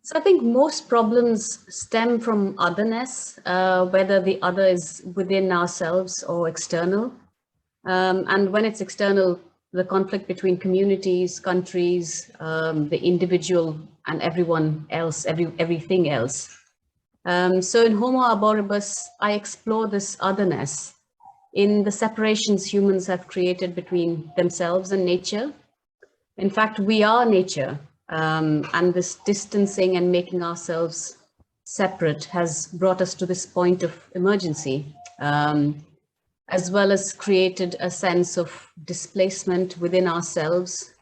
So I think most problems stem from otherness, whether the other is within ourselves or external. And when it's external, the conflict between communities, countries, the individual and everyone else, everything else. So in Homo Arboribus, I explore this otherness in the separations humans have created between themselves and nature. In fact, we are nature, and this distancing and making ourselves separate has brought us to this point of emergency, as well as created a sense of displacement within ourselves,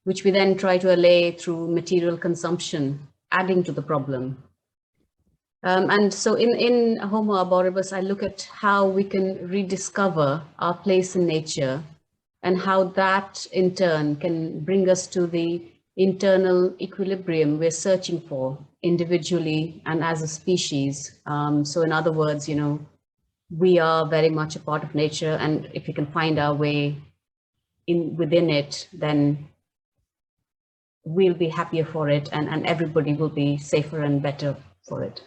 which we then try to allay through material consumption, adding to the problem. And so in Homo Arboribus, I look at how we can rediscover our place in nature and how that in turn can bring us to the internal equilibrium we're searching for individually and as a species. So in other words, we are very much a part of nature, and if we can find our way within it, then we'll be happier for it, and everybody will be safer and better for it.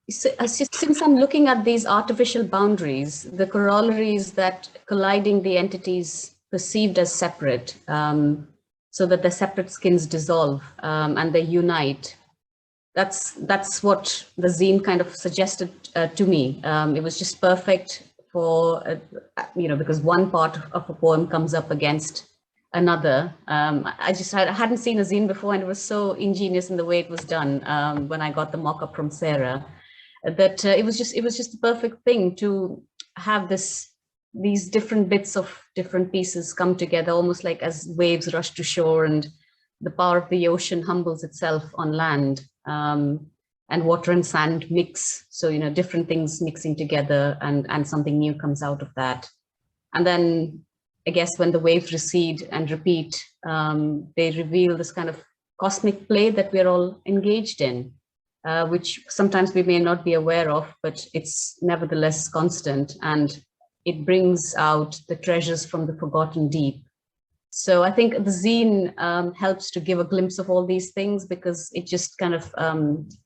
So, since I'm looking at these artificial boundaries, the corollary is that colliding the entities perceived as separate, so that the separate skins dissolve and they unite. That's what the zine kind of suggested to me. It was just perfect for, because one part of a poem comes up against another. I hadn't seen a zine before, and it was so ingenious in the way it was done when I got the mock-up from Sarah. That it was just the perfect thing to have these different bits of different pieces come together, almost like as waves rush to shore and the power of the ocean humbles itself on land, and water and sand mix. So, different things mixing together and something new comes out of that. And then I guess when the waves recede and repeat, they reveal this kind of cosmic play that we're all engaged in. Which sometimes we may not be aware of, but it's nevertheless constant, and it brings out the treasures from the forgotten deep. So I think the zine helps to give a glimpse of all these things, because it just kind of,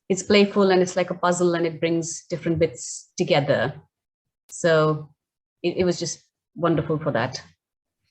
it's playful and it's like a puzzle, and it brings different bits together. So it was just wonderful for that.